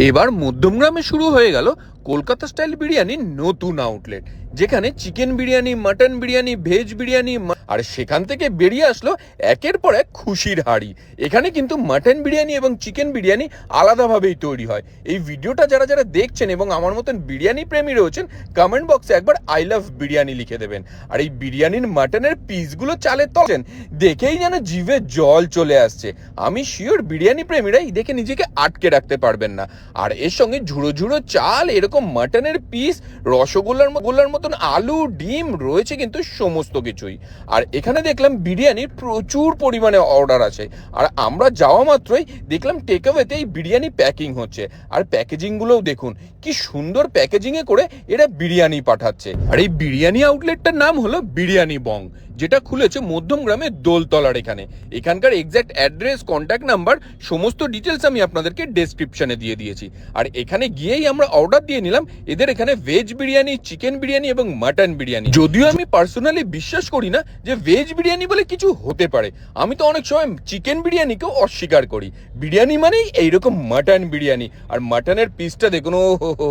এবার মধ্যমগ্রামে শুরু হয়ে গেল কলকাতা স্টাইল বিরিয়ানির নতুন আউটলেট, যেখানে chicken biryani, mutton biryani, veg biryani, আর সেখান থেকে বেরিয়ে আসলো একের পর এক খুশির হাড়ি। এখানে কিন্তু মাটন বিরিয়ানি এবং চিকেন বিরিয়ানি আলাদাভাবেই তৈরি হয়। এই ভিডিওটা যারা যারা দেখছেন এবং আমার মতন বিরিয়ানি প্রেমী রয়েছেন, কমেন্ট বক্সে একবার আই লাভ বিরিয়ানি লিখে দেবেন। আর এই বিরিয়ানির মাটনের পিসগুলো চালের তলেন দেখেই যেন জিভে জল চলে আসছে। আমি শিওর বিরিয়ানি প্রেমীরাই দেখে নিজেকে আটকে রাখতে পারবেন না। আর এর সঙ্গে ঝুড়ো ঝুড়ো চাল, এরকম মাটনের পিস, রসগোল্লার মতন আলু, ডিম রয়েছে কিন্তু সমস্ত কিছুই। আর এখানে দেখলাম বিরিয়ানির প্রচুর পরিমাণে অর্ডার আছে। আর আমরা যাওয়া মাত্রই দেখলাম টেকঅ্যাওয়েতে এই বিরিয়ানি প্যাকিং হচ্ছে। আর প্যাকেজিংগুলোও দেখুন কি সুন্দর প্যাকেজিংয়ে করে এরা বিরিয়ানি পাঠাচ্ছে। আর এই বিরিয়ানি আউটলেটটার নাম হলো বিরিয়ানি বং, যেটা খুলেছে মধ্যমগ্রামের দোলতলার এখানে। এখানকার এক্স্যাক্ট অ্যাড্রেস, কন্ট্যাক্ট নাম্বার, সমস্ত ডিটেলস আমি আপনাদেরকে ডেসক্রিপশনে দিয়ে দিয়েছি। আর এখানে গিয়েই আমরা অর্ডার দিয়ে নিলাম এদের এখানে ভেজ বিরিয়ানি, চিকেন বিরিয়ানি এবং মাটন বিরিয়ানি। যদিও আমি পার্সোনালি বিশ্বাস করি না যে ভেজ বিরিয়ানি বলে কিছু হতে পারে। আমি তো অনেক সময় চিকেন বিরিয়ানিকেও অস্বীকার করি। বিরিয়ানি মানেই এইরকম মাটন বিরিয়ানি। আর মাটনের পিসটা দেখুন, ও হো,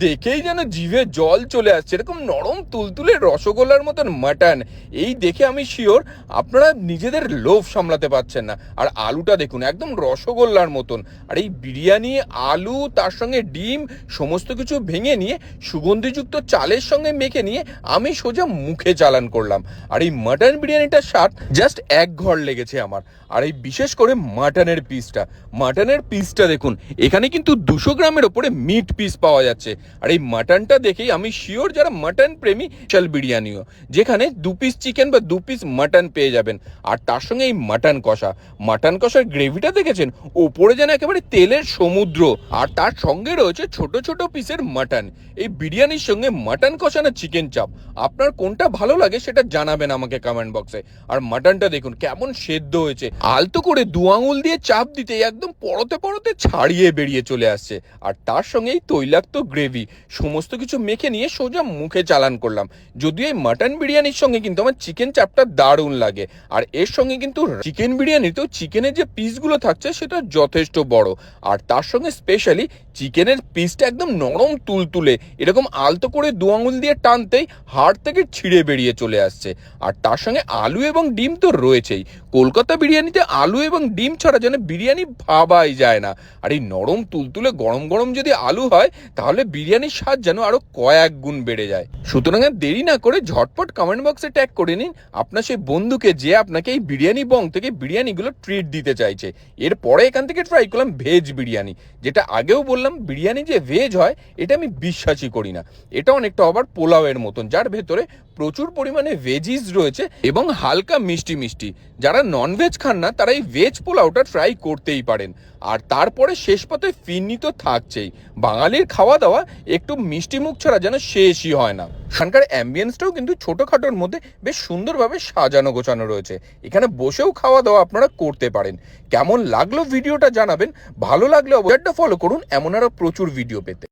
দেখেই যেন জিভে জল চলে আসছে। এরকম নরম তুলতুলে রসগোল্লার মতন মাটন, এই দেখে আমি শিওর আপনারা নিজেদের লোভ সামলাতে পারছেন না। আর আলুটা দেখুন একদম রসগোল্লার মতন। আর এই বিরিয়ানি, আলু, তার সঙ্গে ডিম সমস্ত কিছু ভেঙে নিয়ে সুগন্ধিযুক্ত চালের সঙ্গে মেখে নিয়ে আমি সোজা মুখে চালান করলাম। আর এই মাটন বিরিয়ানিটার স্বাদ জাস্ট এক ঘর লেগেছে আমার। আর এই বিশেষ করে মাটনের পিসটা দেখুন, এখানে কিন্তু 200 গ্রামের ওপরে মিট পিস পাওয়া যাচ্ছে। আর এই মাটনটা দেখেই আমি শিওর যারা মাটন প্রেমী, চাল বিরিয়ানিও, যেখানে 2 পিস চিকেন বা 2 পিস মাটন পেয়ে যাবেন। আর তার সঙ্গে এই মাটন কষার গ্রেভিটা দেখেছেন, ওপরে যেন একেবারে তেলের সমুদ্র। আর তার সঙ্গে রয়েছে ছোট ছোট পিসের মাটন। এই বিরিয়ানির সঙ্গে মাটন কষা না চিকেন চাপ, আপনার কোনটা ভালো লাগে সেটা জানাবেন আমাকে কমেন্ট বক্সে। আর মাটনটা দেখুন কেমন সেদ্ধ হয়েছে, আলতো করে 2 আঙুল দিয়ে চাপ দিতেই একদম পরতে পরতে ছাড়িয়ে বেরিয়ে চলে আসছে। আর তার সঙ্গে এই তৈলাক্ত গ্রেভি সমস্ত কিছু মেখে নিয়ে সোজা মুখে চালান করলাম। যদিও এই মাটন বিরিয়ানির সঙ্গে কিন্তু আমার চিকেন চাপটা দারুণ লাগে। আর এর সঙ্গে কিন্তু চিকেন বিরিয়ানিতেও চিকেনের যে পিসগুলো থাকছে সেটা যথেষ্ট বড়। আর তার সঙ্গে স্পেশালি চিকেনের পিসটা একদম নরম তুলতুলে, এরকম আলতো করে 2 আঙুল দিয়ে টানতেই হাড় থেকে ছিঁড়ে বেরিয়ে চলে আসছে। আর তার সঙ্গে আলু এবং ডিম তো রয়েছেই। কলকাতা বিরিয়ানিতে আলু এবং ডিম ছাড়া যেন বিরিয়ানি ভাবাই যায় না। আর এই নরম তুলতুলে গরম গরম যদি আলু হয়, তাহলে বিরিয়ানির স্বাদ যেন আরো কয়েক গুণ বেড়ে যায়। সুতরাং দেরি না করে ঝটপট কমেন্ট বক্সে ট্যাগ করে নিন আপনার সেই বন্ধুকে যে আপনাকে এই বিরিয়ানি বং থেকে বিরিয়ানিগুলো ট্রিট দিতে চাইছে। এরপরে এখান থেকে ট্রাই করলাম ভেজ বিরিয়ানি, যেটা আগেও বললাম বিরিয়ানি যে ভেজ হয় এটা আমি বিশ্বাসই করি না। এটা অনেকটা আবার পোলাওয়ের মতন, যার ভেতরে প্রচুর পরিমাণে ভেজিস রয়েছে এবং হালকা মিষ্টি মিষ্টি। যারা ননভেজ খান না তারা এই ভেজ পোলাওটা ট্রাই করতেই পারেন। আর তারপরে শেষ পথে ফিরনি তো থাকছেই। বাঙালির খাওয়া দাওয়া একটু মিষ্টি মুখ ছাড়া যেন শেষই হয় না। এখানকার অ্যাম্বিয়েন্সটাও কিন্তু ছোটখাটোর মধ্যে বেশ সুন্দরভাবে সাজানো গোছানো রয়েছে। এখানে বসেও খাওয়া দাওয়া আপনারা করতে পারেন। কেমন লাগলো ভিডিওটা জানাবেন। ভালো লাগলে অবশ্যই ফলো করুন এমন আরো প্রচুর ভিডিও পেতে।